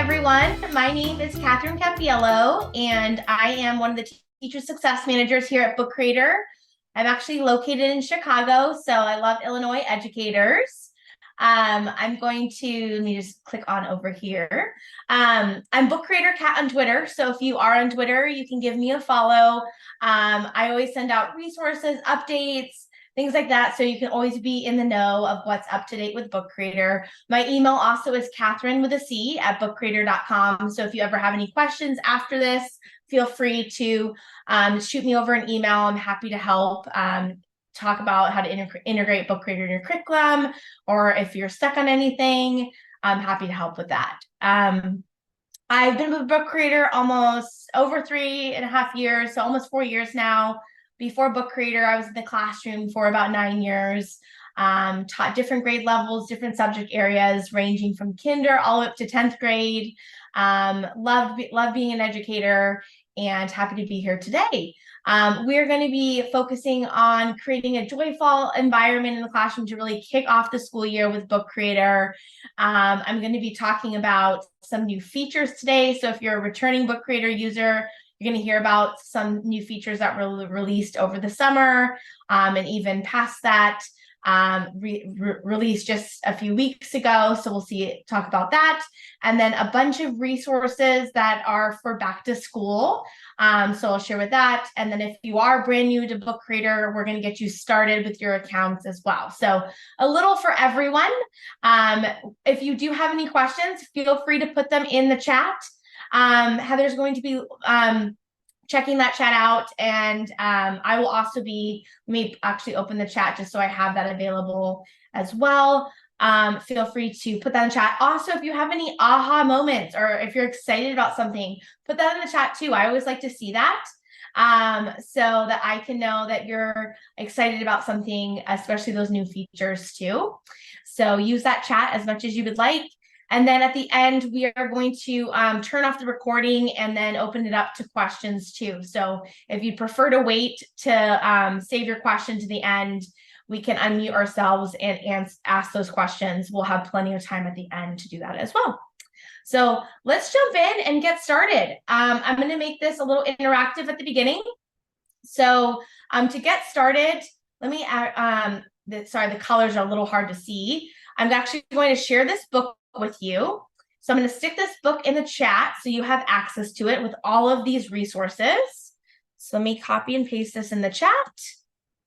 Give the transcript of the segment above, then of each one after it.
everyone. My name is Catherine Cappiello, and I am one of the teacher success managers here at Book Creator. I'm actually located in Chicago, so I love Illinois educators. I'm going to, let me just click on over here. I'm Book Creator Cat on Twitter, so if you are on Twitter, you can give me a follow. I always send out resources, updates, things like that, so you can always be in the know of what's up to date with Book Creator. My email also is Catherine with a C at bookcreator.com. So if you ever have any questions after this, feel free to shoot me over an email. I'm happy to help talk about how to integrate Book Creator in your curriculum, or if you're stuck on anything, I'm happy to help with that. I've been with Book Creator almost over 3.5 years, so almost 4 years now. Before Book Creator, I was in the classroom for about 9 years, taught different grade levels, different subject areas, ranging from kinder all the way up to 10th grade. Love being an educator and happy to be here today. We're going to be focusing on creating a joyful environment in the classroom to really kick off the school year with Book Creator. I'm going to be talking about some new features today. So if you're a returning Book Creator user, you're going to hear about some new features that were released over the summer, and even past that, released just a few weeks ago. So we'll talk about that. And then a bunch of resources that are for back to school. So I'll share with that. And then if you are brand new to Book Creator, we're going to get you started with your accounts as well. So a little for everyone. If you do have any questions, feel free to put them in the chat. Heather's going to be checking that chat out, and I will also be, let me actually open the chat just so I have that available as well. Feel free to put that in the chat. Also, if you have any aha moments, or if you're excited about something, put that in the chat too. I always like to see that, so that I can know that you're excited about something, especially those new features too. So use that chat as much as you would like. And then at the end, we are going to turn off the recording and then open it up to questions too. So if you prefer to wait to save your question to the end, we can unmute ourselves and ask those questions. We'll have plenty of time at the end to do that as well. So let's jump in and get started. I'm going to make this a little interactive at the beginning. So to get started, let me add, sorry, the colors are a little hard to see. I'm actually going to share this book with you. So I'm going to stick this book in the chat so you have access to it with all of these resources. So let me copy and paste this in the chat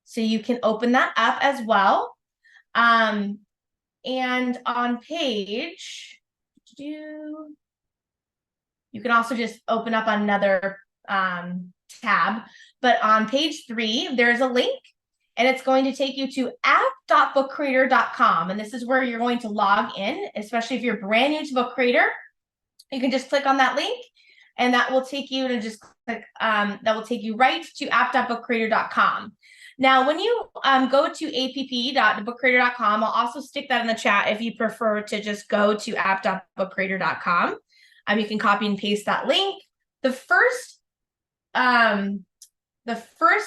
so you can open that up as well. And on page, you can also just open up another tab, but on page 3, there's a link. And it's going to take you to app.bookcreator.com. And this is where you're going to log in, especially if you're brand new to Book Creator. You can just click on that link, and that will take you to just click, that will take you right to app.bookcreator.com. Now, when you go to app.bookcreator.com, I'll also stick that in the chat if you prefer to just go to app.bookcreator.com. You can copy and paste that link. The first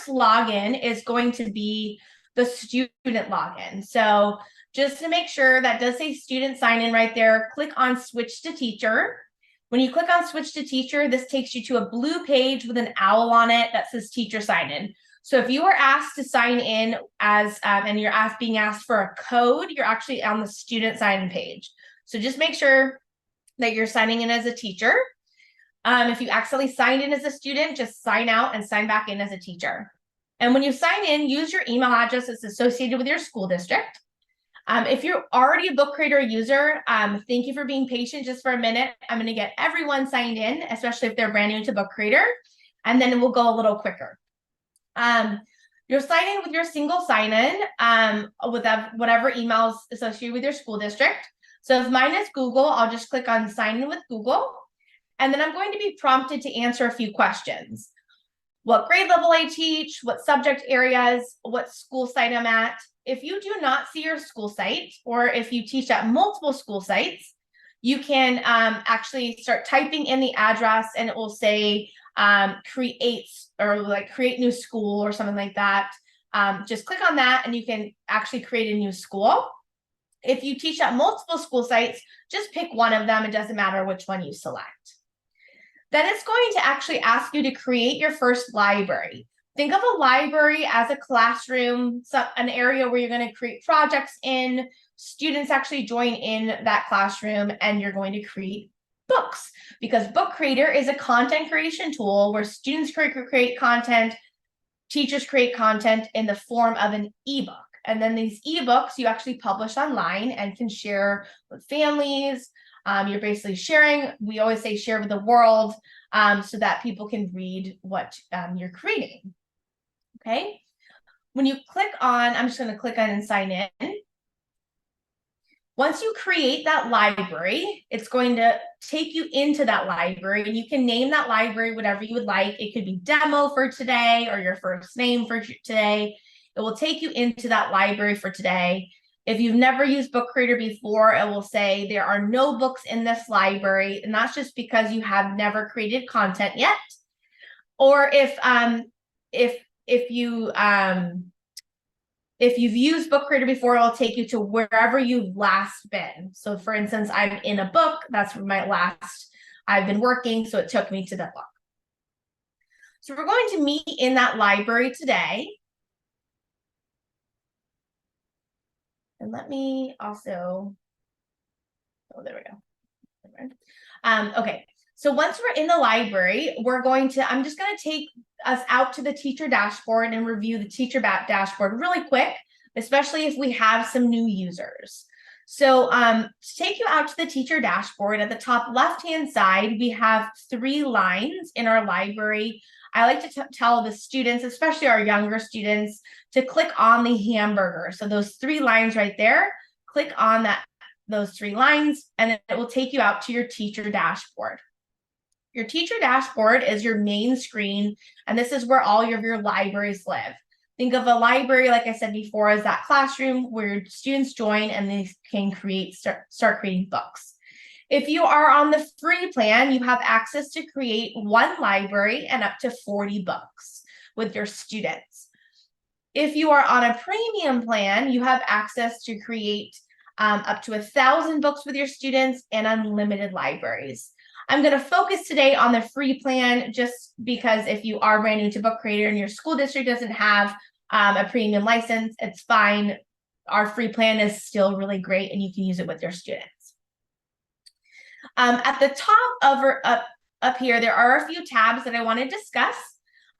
login is going to be the student login. So just to make sure, that does say student sign in right there, click on switch to teacher. When you click on switch to teacher, this takes you to a blue page with an owl on it that says teacher sign in. So if you are asked to sign in as, and you're being asked for a code, you're actually on the student sign in page. So just make sure that you're signing in as a teacher. If you accidentally signed in as a student, just sign out and sign back in as a teacher. And when you sign in, use your email address that's associated with your school district. If you're already a Book Creator user, thank you for being patient just for a minute. I'm going to get everyone signed in, especially if they're brand new to Book Creator, and then it will go a little quicker. You're signing in with your single sign-in with whatever emails associated with your school district. So if mine is Google, I'll just click on sign in with Google. And then I'm going to be prompted to answer a few questions. What grade level I teach, what subject areas, what school site I'm at. If you do not see your school site, or if you teach at multiple school sites, you can actually start typing in the address, and it will say create new school or something like that. Just click on that and you can actually create a new school. If you teach at multiple school sites, just pick one of them. It doesn't matter which one you select. Then it's going to actually ask you to create your first library. Think of a library as a classroom, an area where you're going to create projects in. Students actually join in that classroom, and you're going to create books, because Book Creator is a content creation tool where students create content, teachers create content in the form of an ebook. And then these ebooks you actually publish online and can share with families. You're basically sharing. We always say share with the world, so that people can read what you're creating. Okay. When you click on, I'm just going to click on and sign in. Once you create that library, it's going to take you into that library, and you can name that library whatever you would like. It could be demo for today or your first name for today. It will take you into that library for today. If you've never used Book Creator before, it will say there are no books in this library, and that's just because you have never created content yet. Or if you've used Book Creator before, it'll take you to wherever you've last been. So for instance, I'm in a book. That's where I've been working. So it took me to that book. So we're going to meet in that library today. And let me also, oh, there we go. Okay. So once we're in the library, I'm just going to take us out to the teacher dashboard and review the teacher dashboard really quick, especially if we have some new users. So to take you out to the teacher dashboard, at the top left-hand side, we have 3 lines in our library. I like to tell the students, especially our younger students, to click on the hamburger. So those 3 lines right there, click on those 3 lines, and it will take you out to your teacher dashboard. Your teacher dashboard is your main screen, and this is where all of your libraries live. Think of a library, like I said before, as that classroom where students join and they can start creating books. If you are on the free plan, you have access to create 1 library and up to 40 books with your students. If you are on a premium plan, you have access to create up to 1,000 books with your students and unlimited libraries. I'm going to focus today on the free plan, just because if you are brand new to Book Creator and your school district doesn't have a premium license, it's fine. Our free plan is still really great, and you can use it with your students. At the top up here, there are a few tabs that I want to discuss.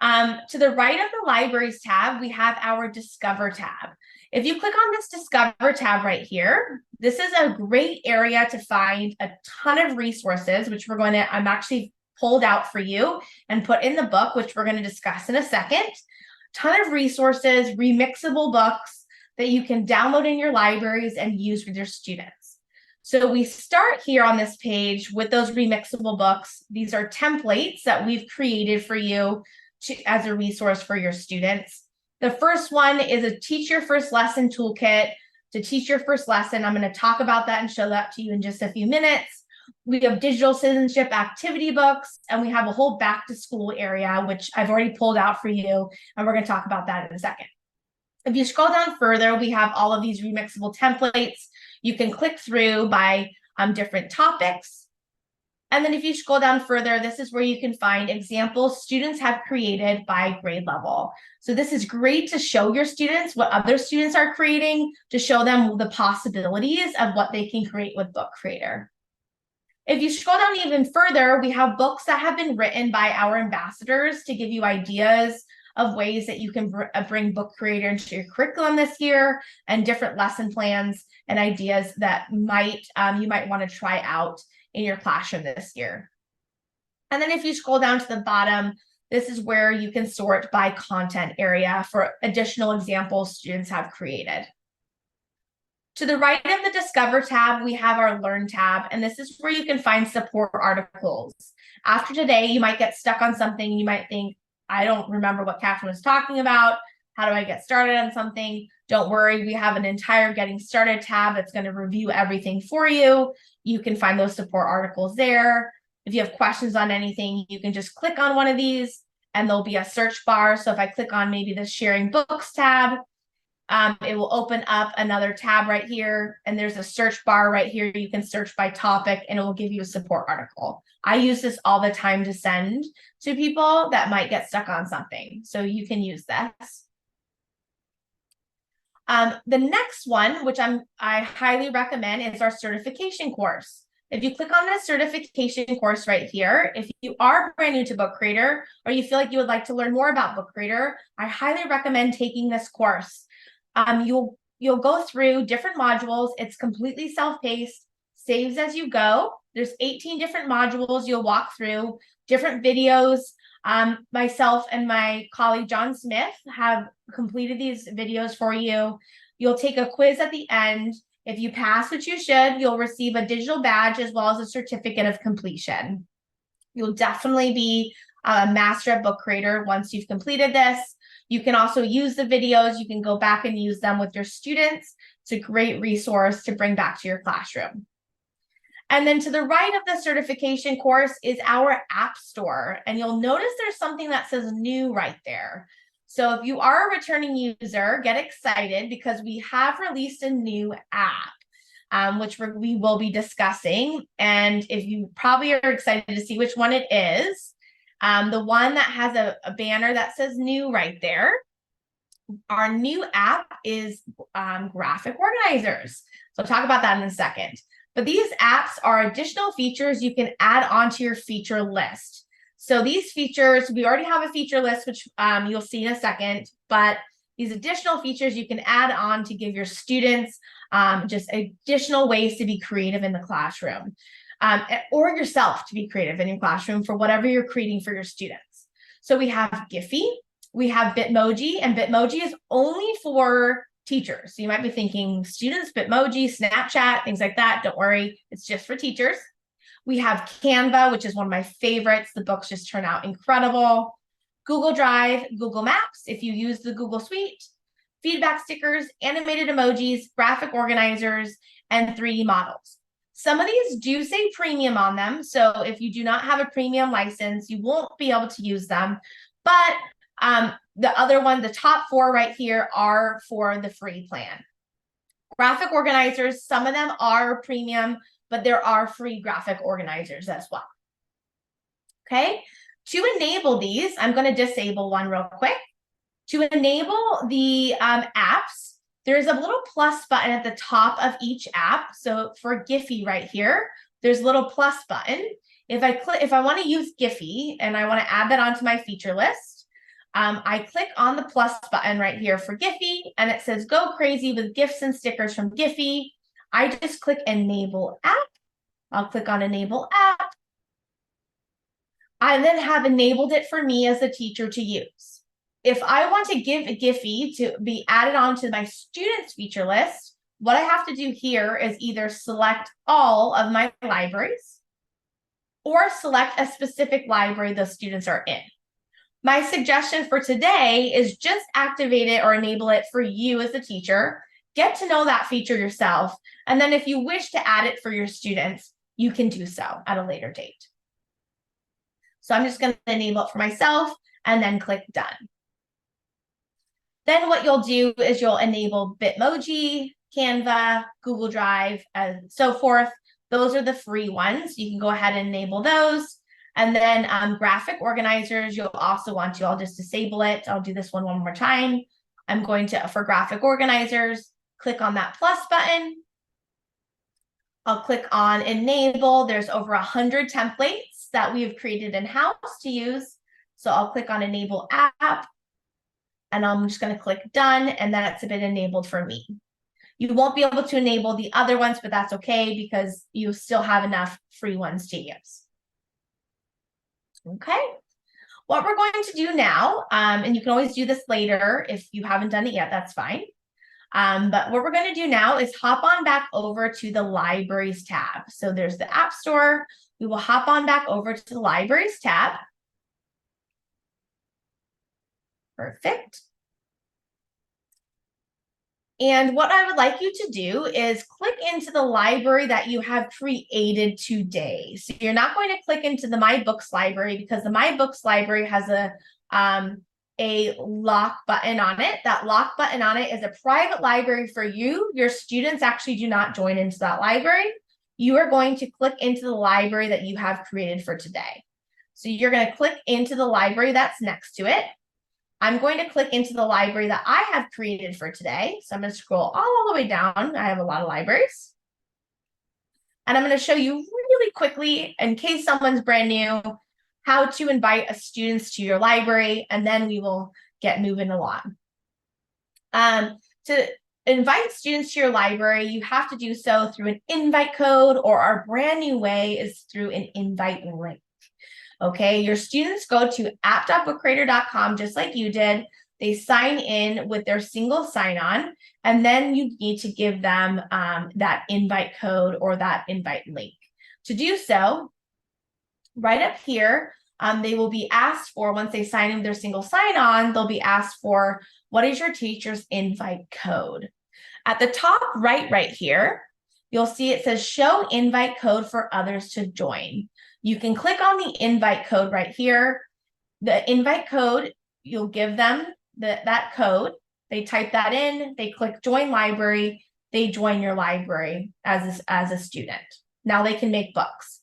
To the right of the Libraries tab, we have our Discover tab. If you click on this Discover tab right here, this is a great area to find a ton of resources, which I'm actually pulled out for you and put in the book, which we're going to discuss in a second. Ton of resources, remixable books that you can download in your libraries and use with your students. So we start here on this page with those remixable books. These are templates that we've created for you as a resource for your students. The first one is a Teach Your First Lesson toolkit to teach your first lesson. I'm going to talk about that and show that to you in just a few minutes. We have digital citizenship activity books, and we have a whole back to school area, which I've already pulled out for you, and we're going to talk about that in a second. If you scroll down further, we have all of these remixable templates. You can click through by different topics. And then if you scroll down further, this is where you can find examples students have created by grade level. So this is great to show your students what other students are creating, to show them the possibilities of what they can create with Book Creator. If you scroll down even further, we have books that have been written by our ambassadors to give you ideas of ways that you can bring Book Creator into your curriculum this year, and different lesson plans and ideas that you might want to try out in your classroom this year. And then if you scroll down to the bottom, this is where you can sort by content area for additional examples students have created. To the right of the Discover tab, we have our Learn tab, and this is where you can find support articles. After today, you might get stuck on something. You might think, I don't remember what Catherine was talking about. How do I get started on something? Don't worry, we have an entire Getting Started tab that's going to review everything for you. You can find those support articles there. If you have questions on anything, you can just click on one of these and there'll be a search bar. So if I click on maybe the Sharing Books tab, it will open up another tab right here, and there's a search bar right here. You can search by topic and it will give you a support article. I use this all the time to send to people that might get stuck on something. So you can use this. The next one, which I highly recommend, is our certification course. If you click on this certification course right here, if you are brand new to Book Creator or you feel like you would like to learn more about Book Creator, I highly recommend taking this course. You'll go through different modules. It's completely self-paced, saves as you go. There's 18 different modules you'll walk through, different videos. Myself and my colleague John Smith have completed these videos for you. You'll take a quiz at the end. If you pass, which you should, you'll receive a digital badge as well as a certificate of completion. You'll definitely be a master at Book Creator once you've completed this. You can also use the videos. You can go back and use them with your students. It's a great resource to bring back to your classroom. And then to the right of the certification course is our app store. And you'll notice there's something that says new right there. So if you are a returning user, get excited because we have released a new app, which we will be discussing. And if you probably are excited to see which one it is, the one that has a banner that says new right there. Our new app is graphic organizers. So I'll talk about that in a second. But these apps are additional features you can add onto your feature list. So these features, we already have a feature list, which you'll see in a second, but these additional features you can add on to give your students just additional ways to be creative in the classroom, or yourself to be creative in your classroom for whatever you're creating for your students. So we have Giphy, we have Bitmoji, and Bitmoji is only for teachers. So you might be thinking students, Bitmoji, Snapchat, things like that. Don't worry, it's just for teachers. We have Canva, which is one of my favorites. The books just turn out incredible. Google Drive, Google Maps, if you use the Google Suite, feedback stickers, animated emojis, graphic organizers, and 3D models. Some of these do say premium on them. So if you do not have a premium license, you won't be able to use them. But the other one, the top 4 right here are for the free plan. Graphic organizers, some of them are premium, but there are free graphic organizers as well. Okay, to enable these, I'm going to disable one real quick. To enable the apps, there's a little plus button at the top of each app. So for Giphy right here, there's a little plus button. If I want to use Giphy and I want to add that onto my feature list, I click on the plus button right here for Giphy, and it says go crazy with gifs and stickers from Giphy. I just click enable app. I'll click on enable app. I then have enabled it for me as a teacher to use. If I want to give Giphy to be added onto my students feature list, what I have to do here is either select all of my libraries or select a specific library the students are in. My suggestion for today is just activate it or enable it for you as a teacher. Get to know that feature yourself. And then if you wish to add it for your students, you can do so at a later date. So I'm just going to enable it for myself and then click done. Then what you'll do is you'll enable Bitmoji, Canva, Google Drive, and so forth. Those are the free ones. You can go ahead and enable those. And then graphic organizers, you'll also want to, I'll just disable it. I'll do this one more time. I'm going to, for graphic organizers, click on that plus button. I'll click on enable. There's over 100 templates that we have created in-house to use. So I'll click on enable app and I'm just going to click done, and then it's been enabled for me. You won't be able to enable the other ones, but that's okay because you still have enough free ones to use. Okay, what we're going to do now, and you can always do this later if you haven't done it yet, that's fine. But what we're going to do now is hop on back over to the libraries tab. So there's the App Store. We will hop on back over to the libraries tab. Perfect. And what I would like you to do is click into the library that you have created today. So you're not going to click into the My Books library because the My Books library has a a lock button on it. That lock button on it is a private library for you. Your students actually do not join into that library. You are going to click into the library that you have created for today. So you're going to click into the library that's next to it. I'm going to click into the library that I have created for today. So I'm going to scroll all the way down. I have a lot of libraries. And I'm going to show you really quickly, in case someone's brand new, how to invite students to your library, and then we will get moving along. To invite students to your library, you have to do so through an invite code, or our brand new way is through an invite link. Okay, your students go to app.bookcreator.com just like you did. They sign in with their single sign-on, and then you need to give them that invite code or that invite link. To do so, right up here, they will be asked for, once they sign in with their single sign-on, they'll be asked for, what is your teacher's invite code? At the top right here, you'll see it says show invite code for others to join. You can click on the invite code right here. The invite code, you'll give them that code. They type that in, they click join library, they join your library as a student. Now they can make books.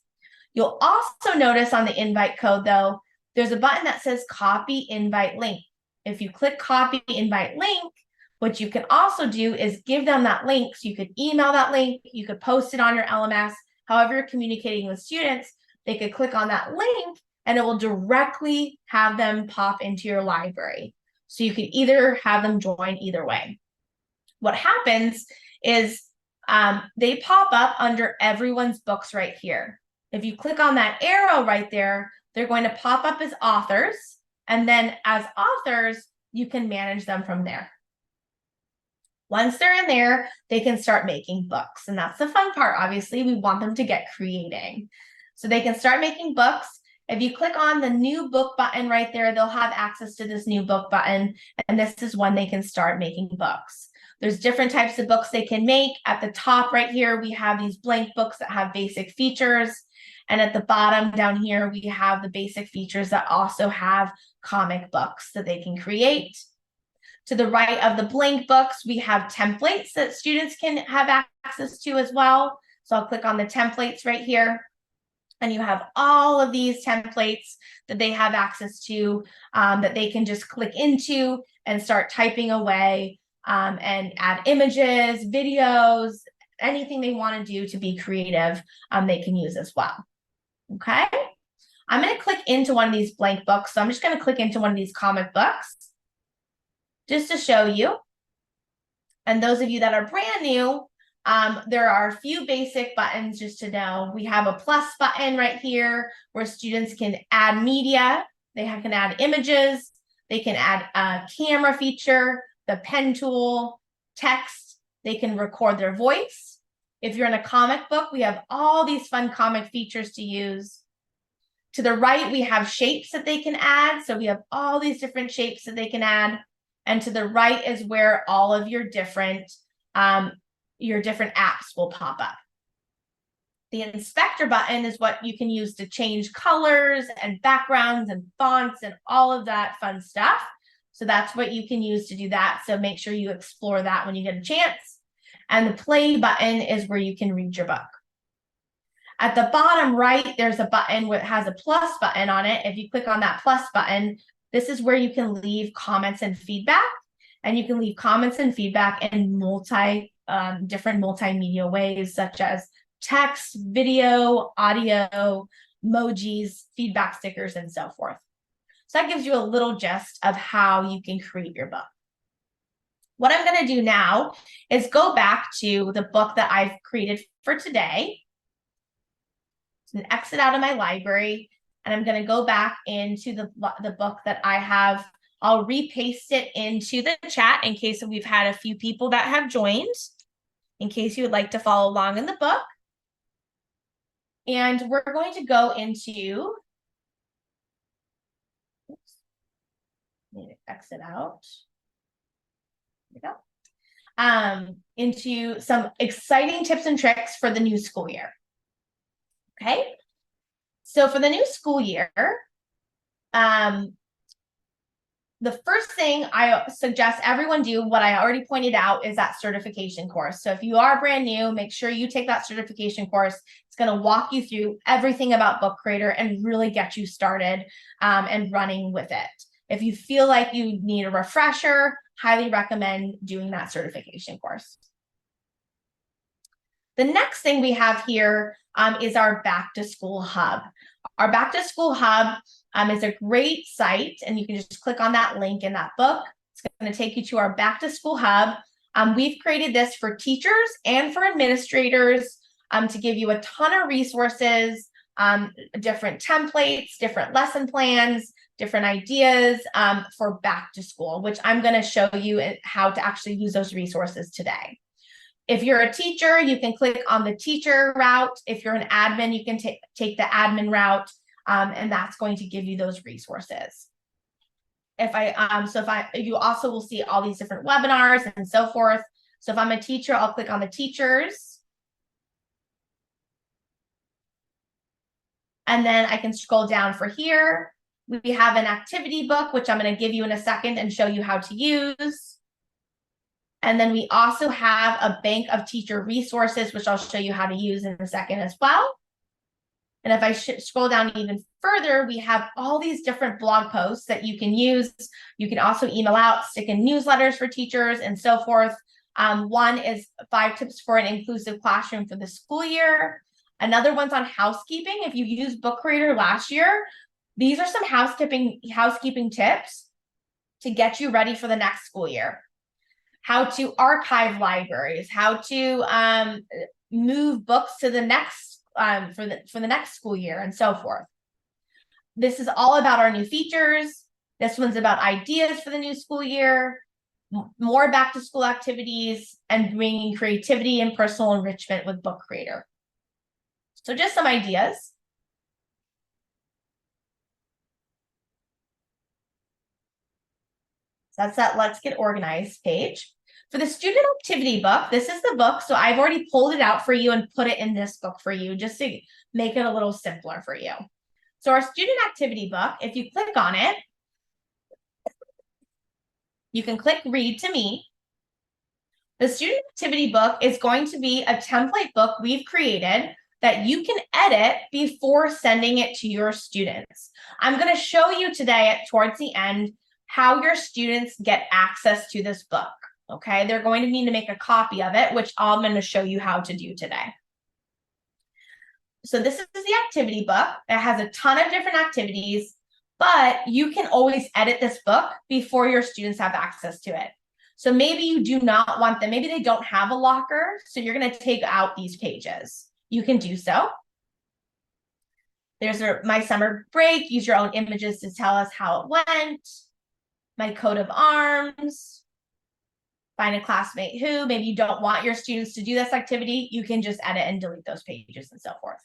You'll also notice on the invite code though, there's a button that says copy invite link. If you click copy invite link, what you can also do is give them that link. So you could email that link, you could post it on your LMS, however you're communicating with students, they could click on that link and it will directly have them pop into your library. So you could either have them join either way. What happens is they pop up under everyone's books right here. If you click on that arrow right there, they're going to pop up as authors. And then as authors, you can manage them from there. Once they're in there, they can start making books. And that's the fun part. Obviously, we want them to get creating. So they can start making books. If you click on the new book button right there, they'll have access to this new book button. And this is when they can start making books. There's different types of books they can make. At the top right here, we have these blank books that have basic features. And at the bottom down here, we have the basic features that also have comic books that they can create. To the right of the blank books, we have templates that students can have access to as well. So I'll click on the templates right here. And you have all of these templates that they have access to that they can just click into and start typing away and add images, videos, anything they want to do to be creative, they can use as well. Okay, I'm going to click into one of these blank books. So I'm just going to click into one of these comic books just to show you. And those of you that are brand new, there are a few basic buttons just to know. We have a plus button right here where students can add media. They can add images. They can add a camera feature, the pen tool, text. They can record their voice. If you're in a comic book, we have all these fun comic features to use. To the right, we have shapes that they can add. So we have all these different shapes that they can add. And to the right is where all of your different apps will pop up. The inspector button is what you can use to change colors and backgrounds and fonts and all of that fun stuff. So that's what you can use to do that. So make sure you explore that when you get a chance. And the play button is where you can read your book. At the bottom right, there's a button that has a plus button on it. If you click on that plus button, this is where you can leave comments and feedback. And you can leave comments and feedback in different multimedia ways, such as text, video, audio, emojis, feedback stickers, and so forth. So that gives you a little gist of how you can create your book. What I'm going to do now is go back to the book that I've created for today. So exit out of my library, and I'm going to go back into the book that I have. I'll repaste it into the chat in case we've had a few people that have joined, in case you would like to follow along in the book. And we're going to go into, oops, need to exit out. There we go. Into some exciting tips and tricks for the new school year. Okay, so for the new school year, the first thing I suggest everyone do, what I already pointed out, is that certification course. So if you are brand new, make sure you take that certification course. It's going to walk you through everything about Book Creator and really get you started and running with it. If you feel like you need a refresher, highly recommend doing that certification course. The next thing we have here is our Back to School Hub. Our Back to School Hub is a great site, and you can just click on that link in that book. It's going to take you to our Back to School Hub. We've created this for teachers and for administrators to give you a ton of resources, different templates, different lesson plans, different ideas for back to school, which I'm going to show you how to actually use those resources today. If you're a teacher, you can click on the teacher route. If you're an admin, you can take the admin route, and that's going to give you those resources. You also will see all these different webinars and so forth. So if I'm a teacher, I'll click on the teachers. And then I can scroll down for here. We have an activity book, which I'm going to give you in a second and show you how to use. And then we also have a bank of teacher resources, which I'll show you how to use in a second as well. And if I scroll down even further, we have all these different blog posts that you can use. You can also email out, stick in newsletters for teachers and so forth. One is 5 tips for an inclusive classroom for the school year. Another one's on housekeeping. If you used Book Creator last year, these are some housekeeping tips to get you ready for the next school year. How to archive libraries, how to move books to the next for the next school year, and so forth. This is all about our new features. This one's about ideas for the new school year, more back to school activities, and bringing creativity and personal enrichment with Book Creator. So just some ideas. That's that Let's Get Organized page. For the student activity book, this is the book. So I've already pulled it out for you and put it in this book for you, just to make it a little simpler for you. So our student activity book, if you click on it, you can click Read to Me. The student activity book is going to be a template book we've created that you can edit before sending it to your students. I'm going to show you today towards the end how your students get access to this book. Okay, they're going to need to make a copy of it, which I'm going to show you how to do today. So this is the activity book. It has a ton of different activities, but you can always edit this book before your students have access to it. So maybe you do not want them, maybe they don't have a locker, so you're going to take out these pages. You can do so. There's my summer break. Use your own images to tell us how it went. My coat of arms. Find a classmate who. Maybe you don't want your students to do this activity. You can just edit and delete those pages and so forth.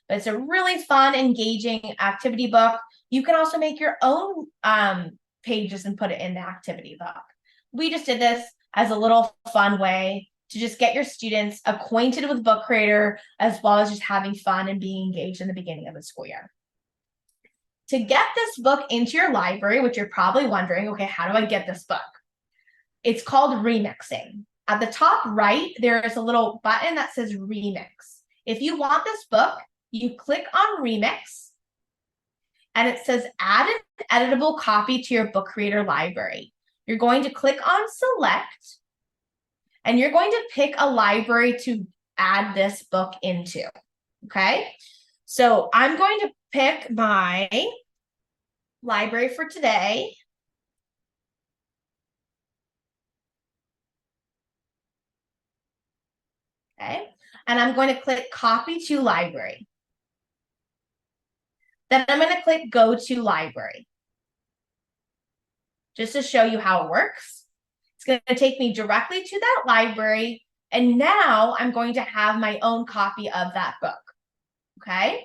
But it's a really fun, engaging activity book. You can also make your own pages and put it in the activity book. We just did this as a little fun way to just get your students acquainted with Book Creator, as well as just having fun and being engaged in the beginning of the school year. To get this book into your library, which you're probably wondering, okay, how do I get this book? It's called remixing. At the top right, there is a little button that says remix. If you want this book, you click on remix, and it says add an editable copy to your Book Creator library. You're going to click on select, and you're going to pick a library to add this book into, okay? So I'm going to pick my library for today. Okay, and I'm going to click copy to library. Then I'm going to click go to library. Just to show you how it works. It's going to take me directly to that library, and now I'm going to have my own copy of that book. Okay,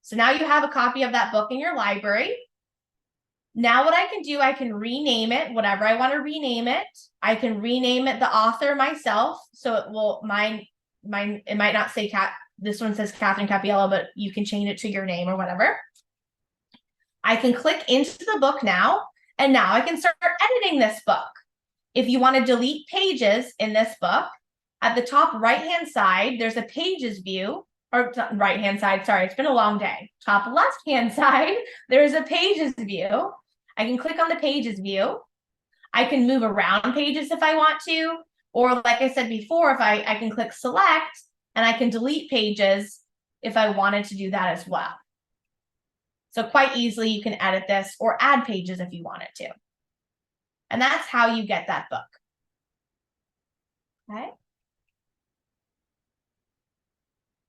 so now you have a copy of that book in your library. Now what I can do, I can rename it, whatever I want to rename it. I can rename it the author myself, so it will, it might not say this one says Catherine Cappiello, but you can change it to your name or whatever. I can click into the book now, And now I can start editing this book. If you want to delete pages in this book, at the top right-hand side, there's a pages view, or right-hand side, sorry, it's been a long day. Top left-hand side, there's a pages view. I can click on the pages view. I can move around pages if I want to, or like I said before, if I can click select and I can delete pages if I wanted to do that as well. So quite easily you can edit this or add pages if you wanted to. And that's how you get that book. Okay.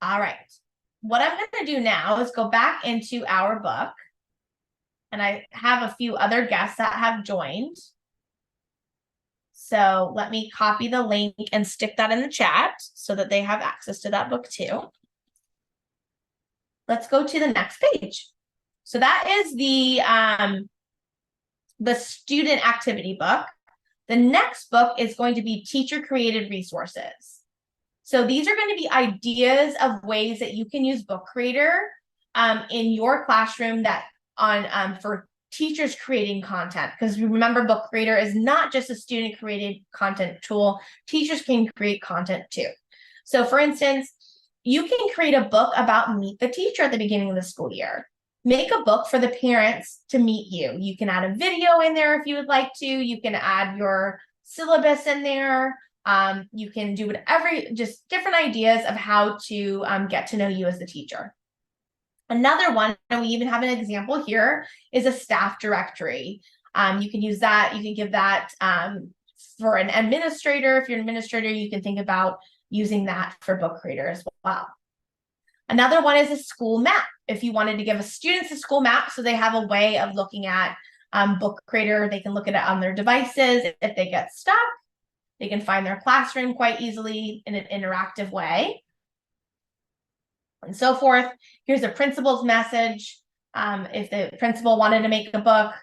All right. What I'm going to do now is go back into our book. And I have a few other guests that have joined. So let me copy the link and stick that in the chat so that they have access to that book too. Let's go to the next page. So that is the student activity book. The next book is going to be teacher created resources. So these are going to be ideas of ways that you can use Book Creator in your classroom that for teachers creating content, because remember, Book Creator is not just a student created content tool. Teachers can create content too. So for instance, you can create a book about Meet the Teacher at the beginning of the school year. Make a book for the parents to meet you. You can add a video in there if you would like to. You can add your syllabus in there. You can do whatever, just different ideas of how to get to know you as the teacher. Another one, and we even have an example here, is a staff directory. You can use that. You can give that for an administrator. If you're an administrator, you can think about using that for Book Creator as well. Another one is a school map. If you wanted to give students a school map so they have a way of looking at Book Creator, they can look at it on their devices. If they get stuck, they can find their classroom quite easily in an interactive way. And so forth. Here's a principal's message. If the principal wanted to make a book,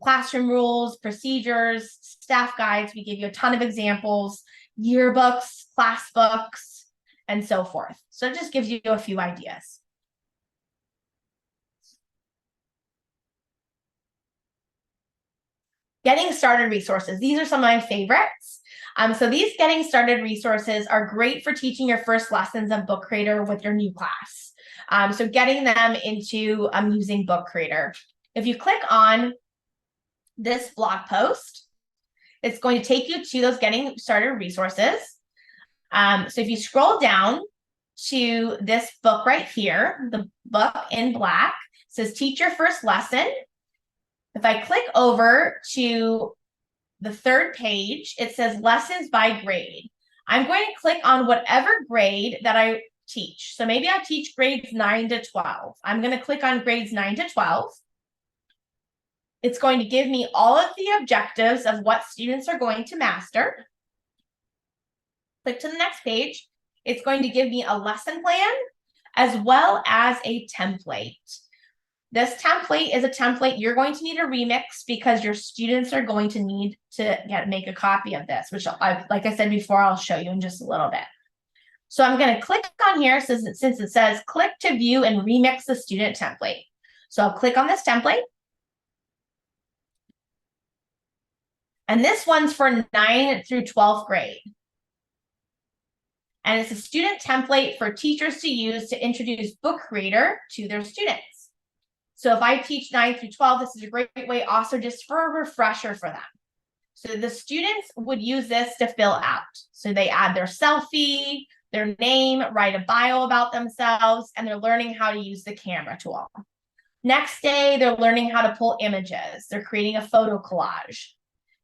classroom rules, procedures, staff guides, we give you a ton of examples, yearbooks, class books, and so forth. So it just gives you a few ideas. Getting started resources. These are some of my favorites. So these getting started resources are great for teaching your first lessons of Book Creator with your new class. So getting them into using Book Creator. If you click on this blog post, it's going to take you to those getting started resources. So if you scroll down to this book right here, the book in black says Teach Your First Lesson. If I click over to the third page, it says lessons by grade. I'm going to click on whatever grade that I teach. So maybe I teach grades 9 to 12. I'm going to click on grades 9 to 12. It's going to give me all of the objectives of what students are going to master. Click to the next page. It's going to give me a lesson plan as well as a template. This template is a template you're going to need to remix because your students are going to need to make a copy of this, which like I said before, I'll show you in just a little bit. So I'm going to click on here since it says click to view and remix the student template. So I'll click on this template. And this one's for 9 through 12th grade. And it's a student template for teachers to use to introduce Book Creator to their students. So if I teach 9 through 12, this is a great way also just for a refresher for them. So the students would use this to fill out. So they add their selfie, their name, write a bio about themselves, and they're learning how to use the camera tool. Next day, they're learning how to pull images. They're creating a photo collage.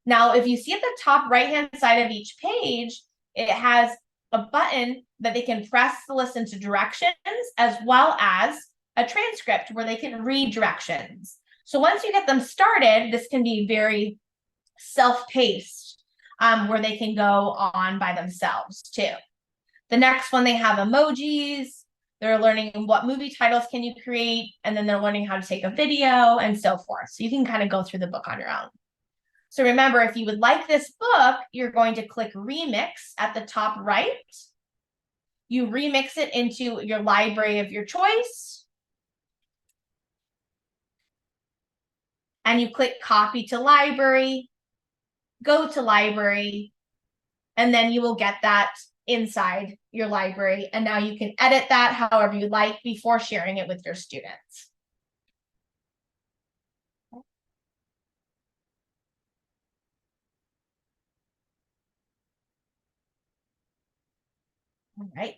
Now, if you see at the top right-hand side of each page, it has a button that they can press to listen to directions as well as a transcript where they can read directions. So once you get them started, this can be very self-paced, where they can go on by themselves too. The next one, they have emojis. They're learning what movie titles can you create, and then they're learning how to take a video and so forth. So you can kind of go through the book on your own. So remember, if you would like this book, you're going to click Remix at the top right. You remix it into your library of your choice. and you click copy to library, go to library, and then you will get that inside your library. And now you can edit that however you like before sharing it with your students. All right.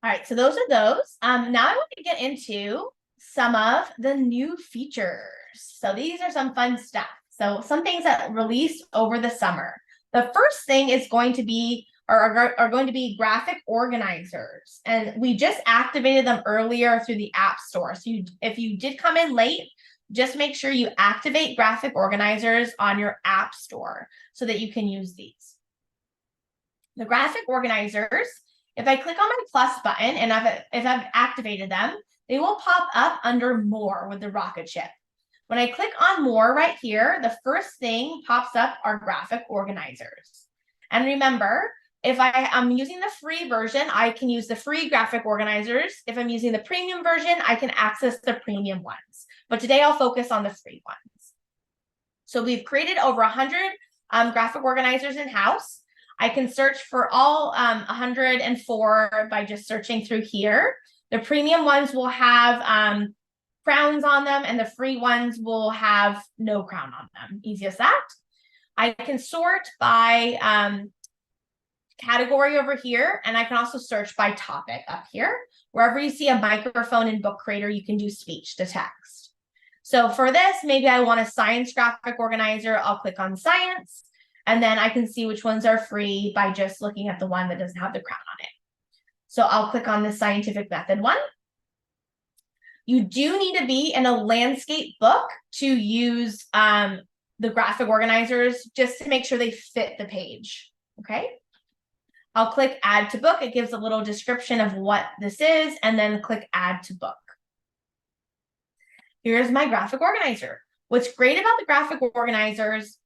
All right, so those are those. Now I want to get into some of the new features. So these are some fun stuff. So some things that released over the summer. The first thing is going to be are going to be graphic organizers. And we just activated them earlier through the App Store. So if you did come in late, just make sure you activate graphic organizers on your App Store so that you can use these. The graphic organizers, if I click on my plus button and if I've activated them, they will pop up under more with the rocket ship. When I click on more right here, the first thing pops up are graphic organizers. And remember, if I am using the free version, I can use the free graphic organizers. If I'm using the premium version, I can access the premium ones. But today I'll focus on the free ones. So we've created over 100 graphic organizers in-house. I can search for all 104 by just searching through here. The premium ones will have crowns on them, and the free ones will have no crown on them. Easy as that. I can sort by category over here, and I can also search by topic up here. Wherever you see a microphone in Book Creator, you can do speech to text. So for this, maybe I want a science graphic organizer. I'll click on science, and then I can see which ones are free by just looking at the one that doesn't have the crown on it. So I'll click on the scientific method one. You do need to be in a landscape book to use the graphic organizers just to make sure they fit the page, okay? I'll click add to book. It gives a little description of what this is, and then click add to book. Here's my graphic organizer. What's great about the graphic organizers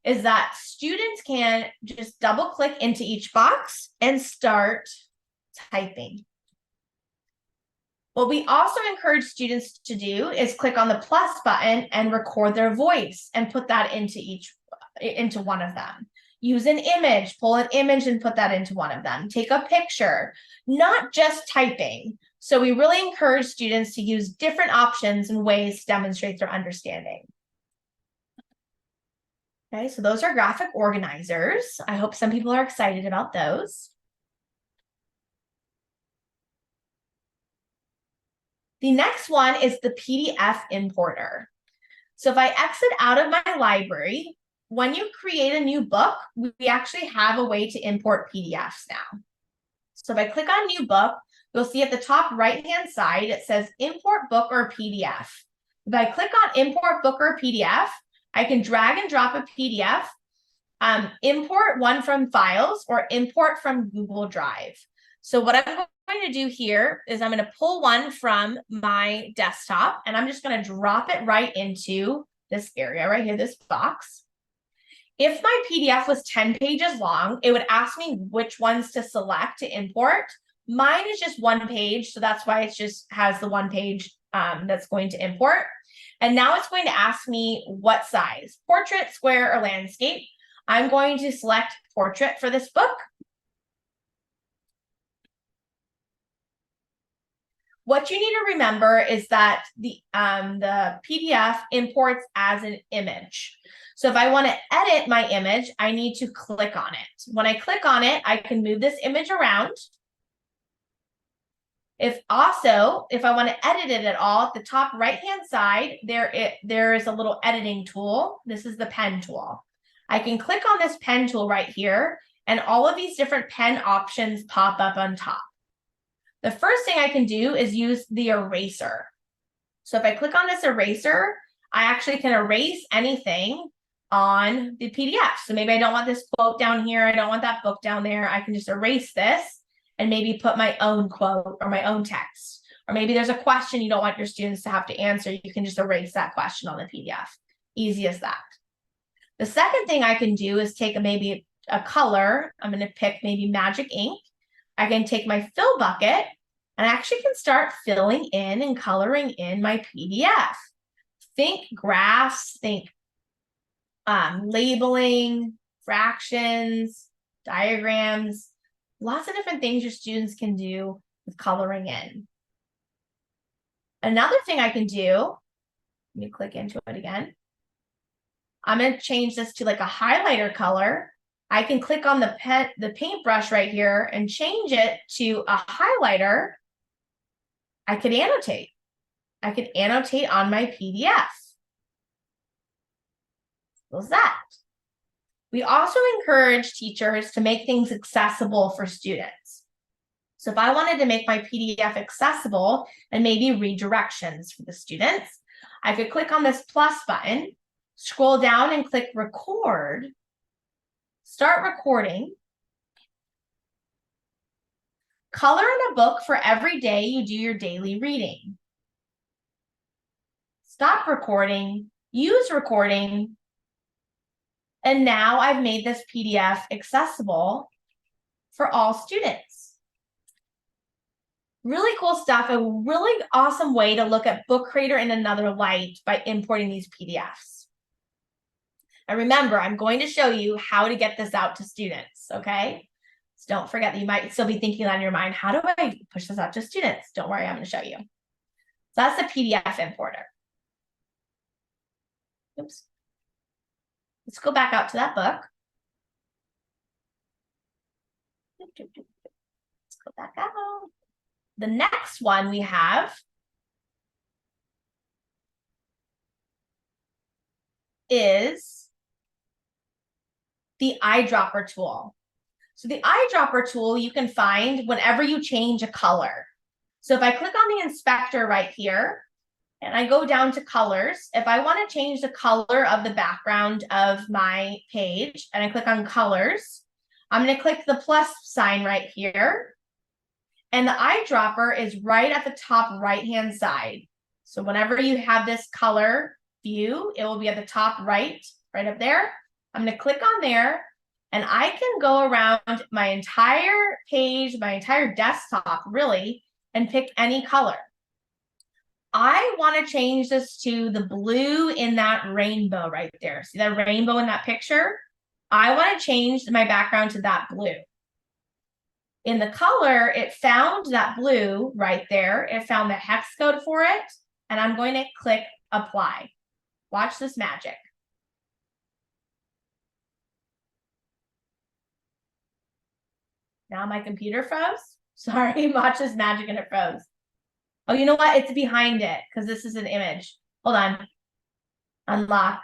is that students can just double click into each box and start typing. What we also encourage students to do is click on the plus button and record their voice and put that into one of them. Use an image, pull an image and put that into one of them. Take a picture, not just typing. So we really encourage students to use different options and ways to demonstrate their understanding. Okay, so those are graphic organizers. I hope some people are excited about those. The next one is the PDF importer. So if I exit out of my library, when you create a new book, we actually have a way to import PDFs now. So if I click on new book, you'll see at the top right-hand side, it says import book or PDF. If I click on import book or PDF, I can drag and drop a PDF, import one from files, or import from Google Drive. So what I'm going to do here is I'm going to pull one from my desktop, and I'm just going to drop it right into this area right here, this box. If my PDF was 10 pages long, it would ask me which ones to select to import. Mine is just one page, so that's why it just has the one page that's going to import. And now it's going to ask me what size, portrait, square, or landscape. I'm going to select portrait for this book. What you need to remember is that the PDF imports as an image. So if I want to edit my image, I need to click on it. When I click on it, I can move this image around. If I want to edit it at all, at the top right-hand side, there is a little editing tool. This is the pen tool. I can click on this pen tool right here, and all of these different pen options pop up on top. The first thing I can do is use the eraser. So if I click on this eraser, I actually can erase anything on the PDF. So maybe I don't want this quote down here. I don't want that book down there. I can just erase this and maybe put my own quote or my own text. Or maybe there's a question you don't want your students to have to answer. You can just erase that question on the PDF. Easy as that. The second thing I can do is take maybe a color. I'm going to pick maybe magic ink. I can take my fill bucket And I actually can start filling in and coloring in my PDF. Think graphs, think labeling, fractions, diagrams, lots of different things your students can do with coloring in. Another thing I can do, let me click into it again. I'm going to change this to like a highlighter color. I can click on the paintbrush right here and change it to a highlighter. I could annotate. I could annotate on my PDF. What's that? We also encourage teachers to make things accessible for students. So if I wanted to make my PDF accessible and maybe read directions for the students, I could click on this plus button, scroll down and click record, start recording, color in a book for every day you do your daily reading. Stop recording, use recording, and now I've made this PDF accessible for all students. Really cool stuff, a really awesome way to look at Book Creator in another light by importing these PDFs. And remember, I'm going to show you how to get this out to students, okay? So don't forget that you might still be thinking on your mind, how do I push this out to students? Don't worry, I'm going to show you. So that's the PDF importer. Oops. Let's go back out to that book. Let's go back out. The next one we have is the eyedropper tool. So the eyedropper tool you can find whenever you change a color. So if I click on the inspector right here, and I go down to colors, if I want to change the color of the background of my page, and I click on colors, I'm going to click the plus sign right here. And the eyedropper is right at the top right-hand side. So whenever you have this color view, it will be at the top right up there. I'm going to click on there, and I can go around my entire page, my entire desktop, really, and pick any color. I want to change this to the blue in that rainbow right there. See that rainbow in that picture? I want to change my background to that blue. In the color, it found that blue right there. It found the hex code for it, and I'm going to click apply. Watch this magic. Now my computer froze. Sorry, watch this magic and it froze. Oh, you know what? It's behind it because this is an image. Hold on. Unlock.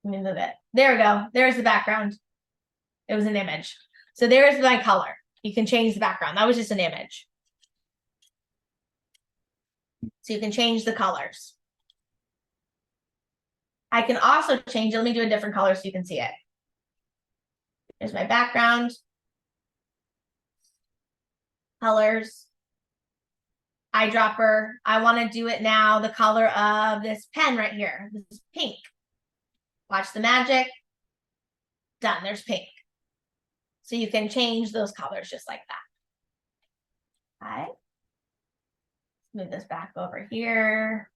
Let me move it. There we go. There's the background. It was an image. So there's my color. You can change the background. That was just an image. So you can change the colors. I can also change it. Let me do a different color so you can see it. Here's my background. Colors. Eyedropper. I want to do it now the color of this pen right here. This is pink. Watch the magic. Done. There's pink. So you can change those colors just like that. All right. Move this back over here.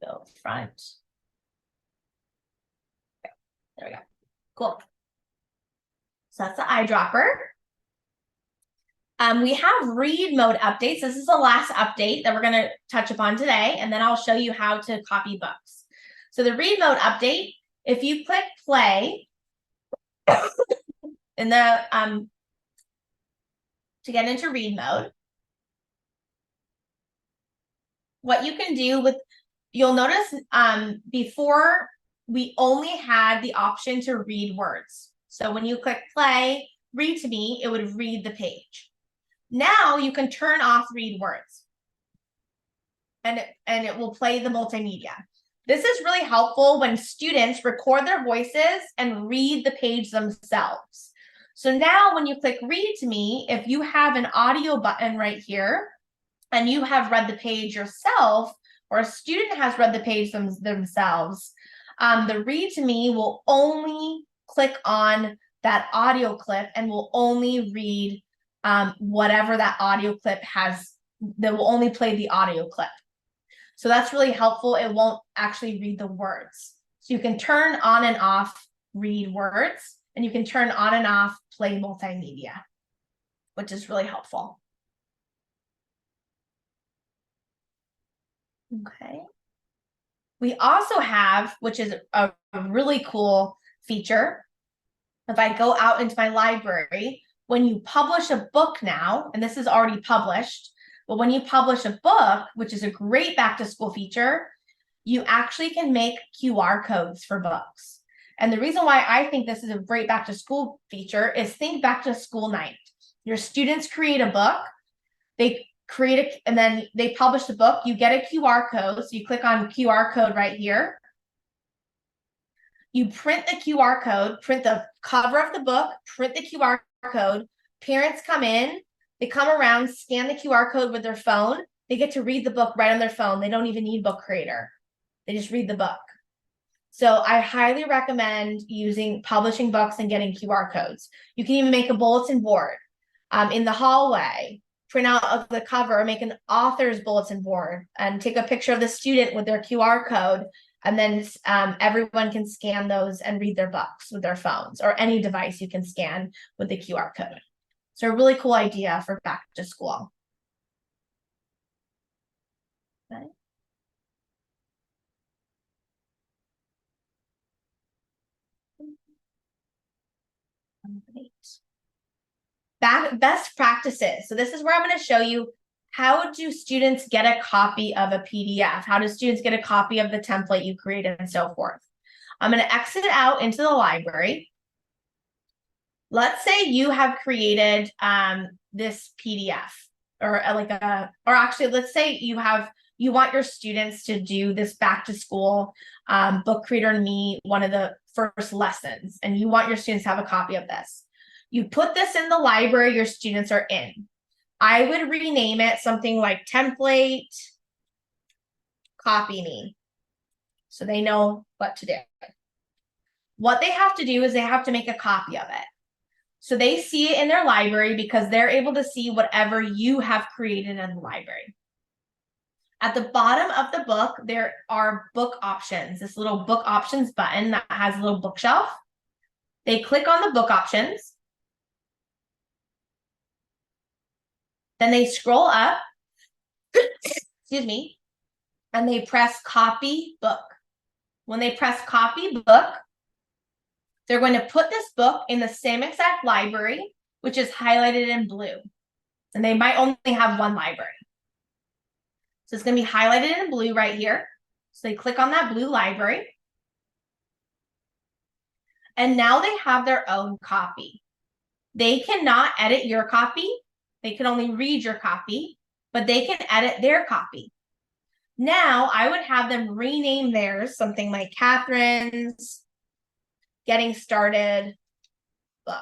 Go front. There we go. Cool. So that's the eyedropper. We have read mode updates. This is the last update that we're going to touch upon today, and then I'll show you how to copy books. So the read mode update, if you click play in the to get into read mode, what you can do with, you'll notice before we only had the option to read words. So when you click play, read to me, it would read the page. Now you can turn off read words and it will play the multimedia. This is really helpful when students record their voices and read the page themselves. So now when you click read to me, if you have an audio button right here and you have read the page yourself, or a student has read the page themselves, The read to me will only click on that audio clip and will only read whatever that audio clip has, that will only play the audio clip. So that's really helpful. It won't actually read the words. So you can turn on and off read words, and you can turn on and off play multimedia, which is really helpful. Okay. We also have, which is a really cool feature, if I go out into my library, when you publish a book now, and this is already published, but when you publish a book, which is a great back to school feature, you actually can make QR codes for books. And the reason why I think this is a great back to school feature is think back to school night. Your students create a book, they create it, and then they publish the book, you get a QR code. So you click on QR code right here. You print the QR code, print the cover of the book, print the QR code. Parents come in, they come around, scan the QR code with their phone. They get to read the book right on their phone. They don't even need Book Creator. They just read the book. So I highly recommend publishing books and getting QR codes. You can even make a bulletin board in the hallway, print out of the cover, make an author's bulletin board, and take a picture of the student with their QR code. And then everyone can scan those and read their books with their phones, or any device you can scan with the QR code. So a really cool idea for back to school. Okay. Best practices. So this is where I'm going to show you, how do students get a copy of a PDF? How do students get a copy of the template you created, and so forth? I'm going to exit out into the library. Let's say you have created this PDF, or actually, let's say you want your students to do this back to school Book Creator and Me, one of the first lessons, and you want your students to have a copy of this. You put this in the library your students are in. I would rename it something like template copy me, so they know what to do. What they have to do is they have to make a copy of it. So they see it in their library because they're able to see whatever you have created in the library. At the bottom of the book, there are book options, this little book options button that has a little bookshelf. They click on the book options. Then they scroll up, excuse me, and they press copy book. When they press copy book, they're going to put this book in the same exact library, which is highlighted in blue. And they might only have one library. So it's going to be highlighted in blue right here. So they click on that blue library. And now they have their own copy. They cannot edit your copy. They can only read your copy, but they can edit their copy. Now I would have them rename theirs something like Catherine's Getting Started book.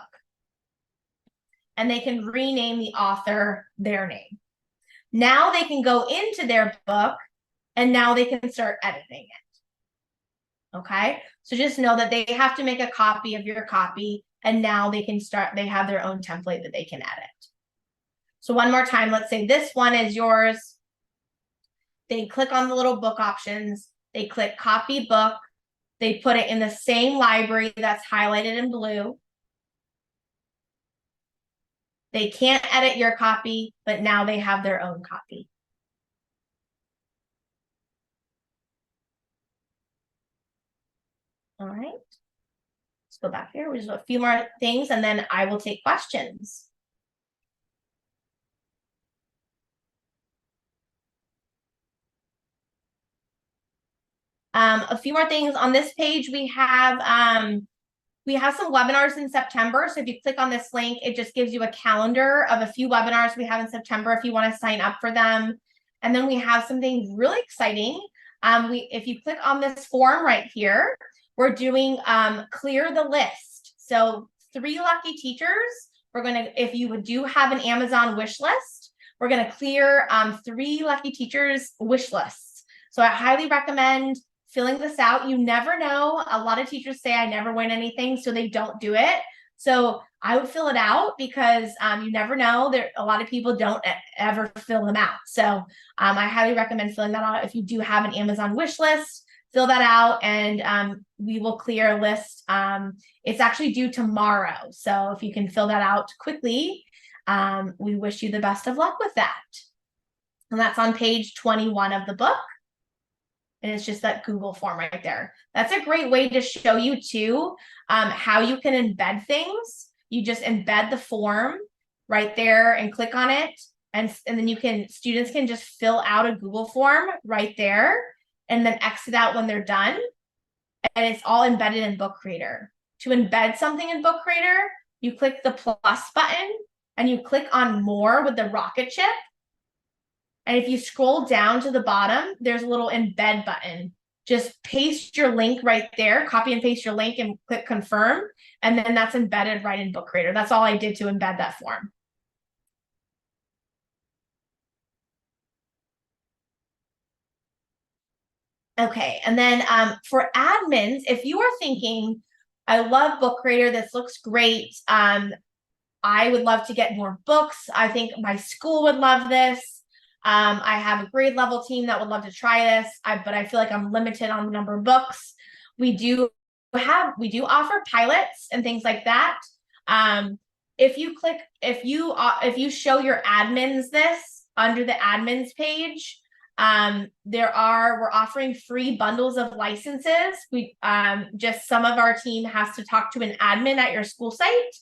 And they can rename the author their name. Now they can go into their book and now they can start editing it. Okay, so just know that they have to make a copy of your copy, and now they have their own template that they can edit. So one more time, let's say this one is yours. They click on the little book options. They click copy book. They put it in the same library that's highlighted in blue. They can't edit your copy, but now they have their own copy. All right. Let's go back here. We'll just do a few more things, and then I will take questions. A few more things on this page. We have some webinars in September. So if you click on this link, it just gives you a calendar of a few webinars we have in September if you want to sign up for them. And then we have something really exciting. If you click on this form right here, we're doing clear the list. So 3 lucky teachers. If you do have an Amazon wish list, we're going to clear 3 lucky teachers wish lists. So I highly recommend filling this out. You never know. A lot of teachers say I never win anything, so they don't do it. So I would fill it out because you never know. There a lot of people don't ever fill them out. So I highly recommend filling that out. If you do have an Amazon wish list, fill that out, and we will clear a list. It's actually due tomorrow. So if you can fill that out quickly, we wish you the best of luck with that. And that's on page 21 of the book. And it's just that Google form right there. That's a great way to show you too how you can embed things. You just embed the form right there and click on it. And then students can just fill out a Google form right there and then exit out when they're done. And it's all embedded in Book Creator. To embed something in Book Creator, you click the plus button and you click on more with the rocket ship. And if you scroll down to the bottom, there's a little embed button. Just paste your link right there, copy and paste your link and click confirm. And then that's embedded right in Book Creator. That's all I did to embed that form. Okay, and then for admins, if you are thinking, I love Book Creator, this looks great. I would love to get more books. I think my school would love this. I have a grade level team that would love to try this, but I feel like I'm limited on the number of books. We do offer pilots and things like that. If you show your admins this under the admins page, we're offering free bundles of licenses. Just some of our team has to talk to an admin at your school site.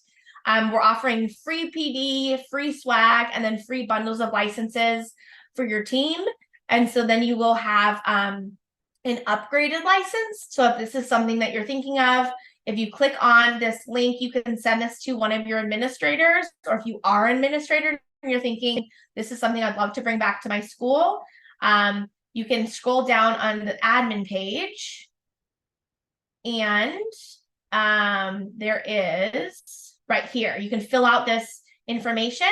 We're offering free PD, free swag, and then free bundles of licenses for your team. And so then you will have an upgraded license. So if this is something that you're thinking of, if you click on this link, you can send this to one of your administrators. Or if you are an administrator and you're thinking, this is something I'd love to bring back to my school, you can scroll down on the admin page. And there is right here, you can fill out this information,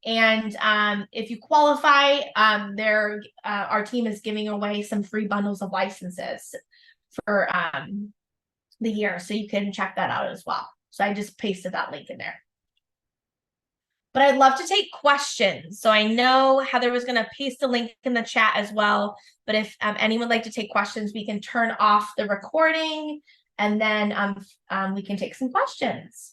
and if you qualify, our team is giving away some free bundles of licenses for the year, so you can check that out as well. So I just pasted that link in there. But I'd love to take questions. So I know Heather was going to paste the link in the chat as well, but if anyone would like to take questions, we can turn off the recording and then we can take some questions.